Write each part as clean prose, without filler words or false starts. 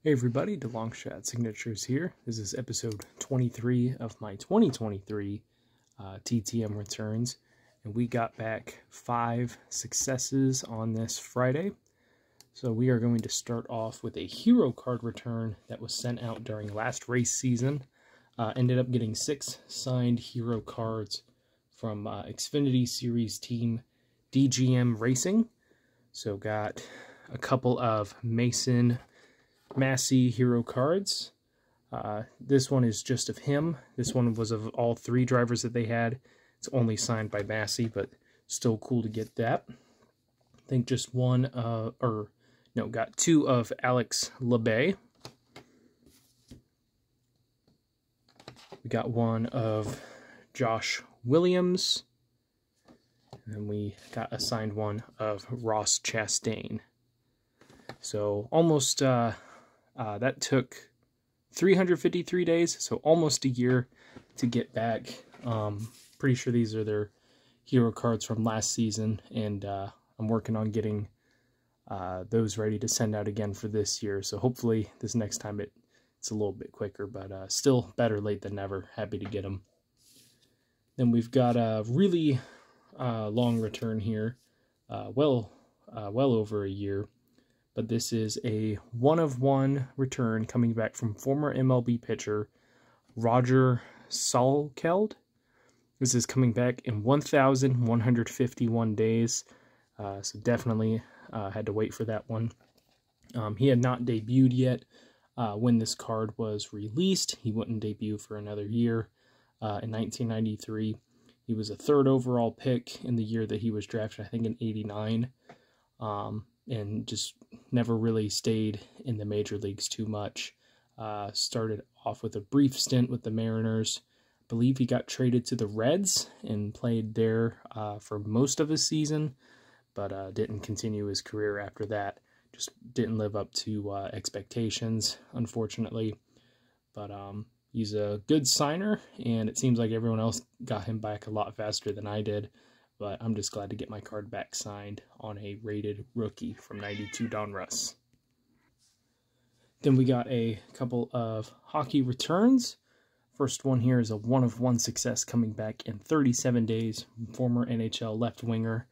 Hey everybody, DeLongshot Signatures here. This is episode 23 of my 2023 TTM returns, and we got back 5 successes on this Friday. So we are going to start off with a hero card return that was sent out during last race season. Ended up getting 6 signed hero cards from Xfinity Series team DGM Racing. So got a couple of Massey hero cards. This one is just of him. This one was of all 3 drivers that they had. It's only signed by Massey, but still cool to get that. I think just one, got 2 of Alex LeBay. We got 1 of Josh Williams. And then we got a signed 1 of Ross Chastain. So almost, that took 353 days, so almost a year to get back. Pretty sure these are their hero cards from last season, and I'm working on getting those ready to send out again for this year. So hopefully this next time it's a little bit quicker, but still better late than never. Happy to get them. Then we've got a really long return here, well over a year. But this is a 1-of-1 return coming back from former MLB pitcher Roger Salkeld. This is coming back in 1,151 days, so definitely had to wait for that one. He had not debuted yet when this card was released. He wouldn't debut for another year. In 1993, he was a 3rd overall pick in the year that he was drafted, I think in '89. And just never really stayed in the major leagues too much. Started off with a brief stint with the Mariners. I believe he got traded to the Reds and played there for most of his season, but didn't continue his career after that. Just didn't live up to expectations, unfortunately. But he's a good signer, and it seems like everyone else got him back a lot faster than I did. But I'm just glad to get my card back signed on a rated rookie from 92 Donruss. Then we got a couple of hockey returns. First one here is a 1-of-1 success coming back in 37 days. Former NHL left winger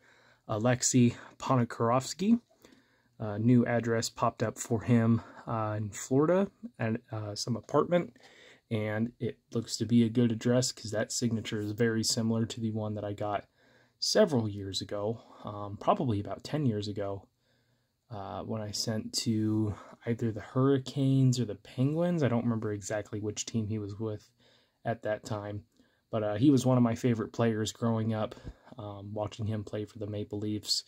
Alexei Ponikarovsky. New address popped up for him in Florida at some apartment. And it looks to be a good address because that signature is very similar to the one that I got several years ago, probably about 10 years ago, when I sent to either the Hurricanes or the Penguins. I don't remember exactly which team he was with at that time, but he was one of my favorite players growing up, watching him play for the Maple Leafs,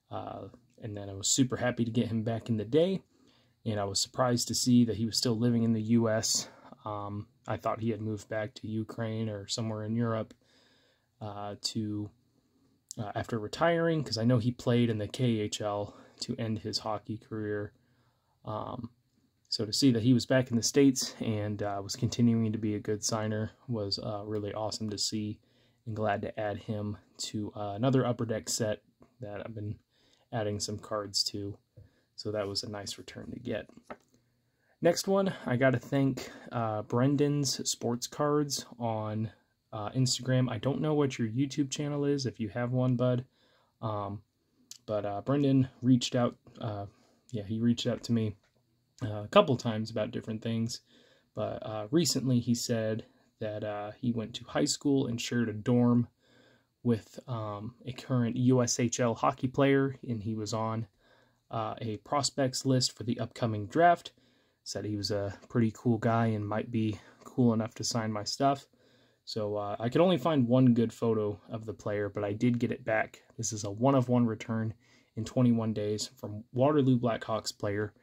and then I was super happy to get him back in the day, and I was surprised to see that he was still living in the U.S. I thought he had moved back to Ukraine or somewhere in Europe after retiring, because I know he played in the KHL to end his hockey career. So to see that he was back in the States and was continuing to be a good signer was really awesome to see, and glad to add him to another Upper Deck set that I've been adding some cards to. So that was a nice return to get. Next one, I got to thank Brendan's Sports Cards on Instagram. I don't know what your YouTube channel is, if you have one, bud. But Brendan reached out. He reached out to me a couple times about different things. But recently he said that he went to high school and shared a dorm with a current USHL hockey player, and he was on a prospects list for the upcoming draft. Said he was a pretty cool guy and might be cool enough to sign my stuff. So I could only find one good photo of the player, but I did get it back. This is a 1-of-1 return in 21 days from Waterloo Blackhawks player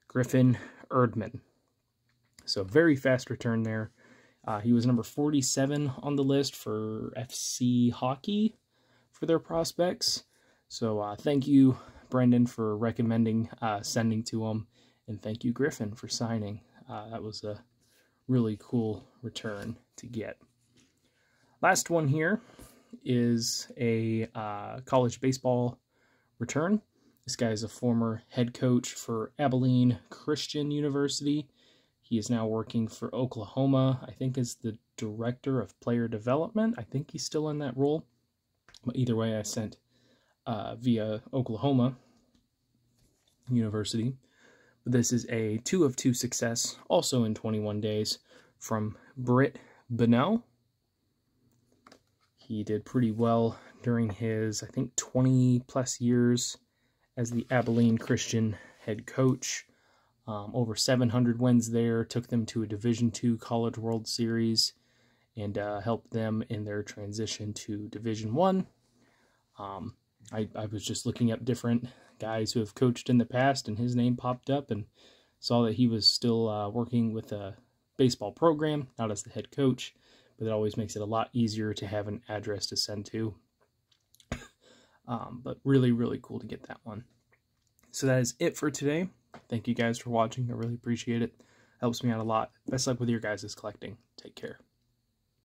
Griffin Erdman. So very fast return there. He was number 47 on the list for FC Hockey for their prospects. So thank you, Brendan, for recommending sending to him, and thank you, Griffin, for signing. That was a really cool return to get. Last one here is a college baseball return. This guy is a former head coach for Abilene Christian University. He is now working for Oklahoma, I think as the director of player development. I think he's still in that role. But either way, I sent via Oklahoma University. But this is a 2 of 2 success, also in 21 days, from Britt Bonnell. He did pretty well during his, I think, 20-plus years as the Abilene Christian head coach. Over 700 wins there, took them to a Division II College World Series, and helped them in their transition to Division I. I was just looking up different guys who have coached in the past, and his name popped up, and saw that he was still working with a baseball program, not as the head coach, but it always makes it a lot easier to have an address to send to. But really, really cool to get that one. So that is it for today. Thank you guys for watching. I really appreciate it. Helps me out a lot. Best luck with your guys' collecting. Take care.